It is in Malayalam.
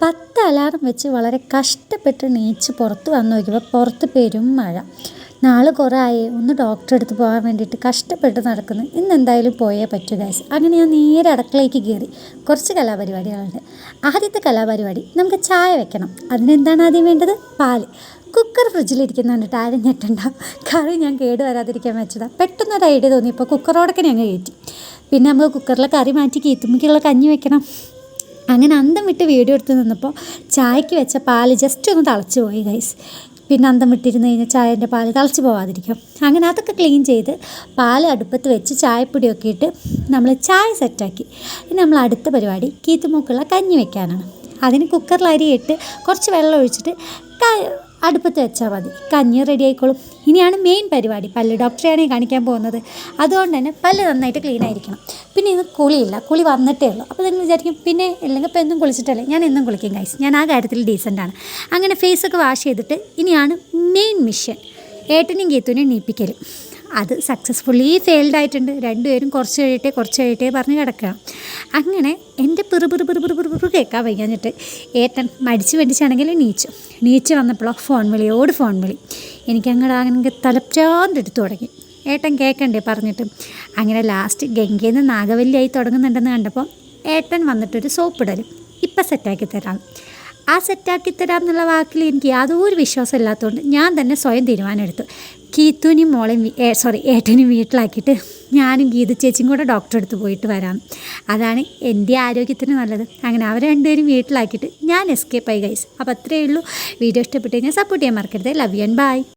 10 അലാറം വെച്ച് വളരെ കഷ്ടപ്പെട്ട് എണീച്ച് പുറത്ത് വന്ന് നോക്കിയപ്പോൾ പുറത്ത് പെരും മഴ. നാളെ കുറേ ആയി ഒന്ന് ഡോക്ടറെ അടുത്ത് പോകാൻ വേണ്ടിയിട്ട് കഷ്ടപ്പെട്ട് നടക്കുന്നു. ഇന്ന് എന്തായാലും പോയേ പറ്റൂ ഗൈസ്. അങ്ങനെ ഞാൻ നേരെ അടുക്കളയ്ക്ക് കയറി. കുറച്ച് കലാപരിപാടികളുണ്ട്. ആദ്യത്തെ കലാപരിപാടി, നമുക്ക് ചായ വെക്കണം. അതിനെന്താണ് ആദ്യം വേണ്ടത്? പാല്. കുക്കർ ഫ്രിഡ്ജിലിരിക്കുന്ന കണ്ടിട്ട് ആരും ഞെട്ടണ്ട. കറി ഞാൻ കേട് വരാതിരിക്കാൻ വെച്ചതാണ്. പെട്ടെന്നൊരു ഐഡിയ തോന്നിയപ്പോൾ കുക്കറോടൊക്കെ ഞങ്ങൾ കയറ്റി. പിന്നെ നമുക്ക് കുക്കറിലെ കറി മാറ്റി കീത്തുമ്പിക്കുള്ള കഞ്ഞി വെക്കണം. അങ്ങനെ അന്തം വിട്ട് വീഡിയോ എടുത്ത് നിന്നപ്പോൾ ചായക്ക് വെച്ച പാല് ജസ്റ്റ് ഒന്ന് തിളച്ച് പോയി ഗൈസ്. പിന്നെ അന്തം വിട്ടിരുന്ന് കഴിഞ്ഞാൽ ചായൻ്റെ പാല് തിളച്ച് പോവാതിരിക്കും. അങ്ങനെ അതൊക്കെ ക്ലീൻ ചെയ്ത് പാല് അടുപ്പത്ത് വെച്ച് ചായപ്പൊടിയൊക്കെ ഇട്ട് നമ്മൾ ചായ സെറ്റാക്കി. ഇനി നമ്മൾ അടുത്ത പരിപാടി കീത്തുമൂക്കുള്ള കഞ്ഞി വെക്കാനാണ്. അതിന് കുക്കറിൽ അരിയിട്ട് കുറച്ച് വെള്ളം ഒഴിച്ചിട്ട് അടുപ്പത്ത് വെച്ചാൽ മതി. കഞ്ഞി റെഡി ആയിക്കോളും. ഇനിയാണ് മെയിൻ പരിപാടി, പല്ല് ഡോക്ടറെയാണ് കാണിക്കാൻ പോകുന്നത്. അതുകൊണ്ട് തന്നെ പല്ല് നന്നായിട്ട് ക്ലീൻ ആയിരിക്കണം. പിന്നെ ഇന്ന് കുളിയില്ല, കുളി വന്നിട്ടേ ഉള്ളൂ. അപ്പോൾ നിങ്ങൾ വിചാരിക്കും പിന്നെ അല്ലെങ്കിൽ ഇപ്പോൾ എന്നും കുളിച്ചിട്ടല്ലേ. ഞാൻ എന്നും കുളിക്കും ഗൈസ്, ഞാൻ ആ കാര്യത്തിൽ ഡീസൻ്റാണ്. അങ്ങനെ ഫേസൊക്കെ വാഷ് ചെയ്തിട്ട് ഇനിയാണ് മെയിൻ മിഷൻ, ഏട്ടനും ഗീത്തുവിനെ എണീപ്പിക്കലും. അത് സക്സസ്ഫുള്ളി ഫെയിൽഡ് ആയിട്ടുണ്ട്. രണ്ടുപേരും കുറച്ച് കഴിയട്ടെ പറഞ്ഞ് കിടക്കണം. അങ്ങനെ എൻ്റെ പിറു കേൾക്കാൻ വയ്യാഞ്ഞിട്ട് ഏട്ടൻ മടിച്ചാണെങ്കിൽ നീച്ച് വന്നപ്പോഴോ ഫോൺ വിളി. എനിക്കങ്ങനെ തലപ്രാന്തെടുത്ത് തുടങ്ങി. ഏട്ടൻ കേൾക്കണ്ടേ പറഞ്ഞിട്ട്. അങ്ങനെ ലാസ്റ്റ് ഗംഗയിൽ നിന്ന് നാഗവല്ലിയായി തുടങ്ങുന്നുണ്ടെന്ന് കണ്ടപ്പോൾ ഏട്ടൻ വന്നിട്ടൊരു സോപ്പിടലും ഇപ്പം സെറ്റാക്കി തരാം. ആ സെറ്റാക്കി തരാം എന്നുള്ള വാക്കിൽ എനിക്ക് യാതൊരു വിശ്വാസം ഇല്ലാത്തതുകൊണ്ട് ഞാൻ തന്നെ സ്വയം തീരുമാനമെടുത്തു. കീത്തുവിനെയും ഏട്ടനെയും വീട്ടിലാക്കിയിട്ട് ഞാനും ഗീത ചേച്ചിയും കൂടെ ഡോക്ടറെ അടുത്ത് പോയിട്ട് വരാം. അതാണ് എൻ്റെ ആരോഗ്യത്തിന് നല്ലത്. അങ്ങനെ അവർ രണ്ടുപേരും വീട്ടിലാക്കിയിട്ട് ഞാൻ എസ്കേപ്പ് ആയി ഗൈസ്. അപ്പോൾ അത്രയേ ഉള്ളൂ. വീഡിയോ ഇഷ്ടപ്പെട്ട് കഴിഞ്ഞാൽ സപ്പോർട്ട് ചെയ്യാൻ മറക്കരുത്. Love you and by.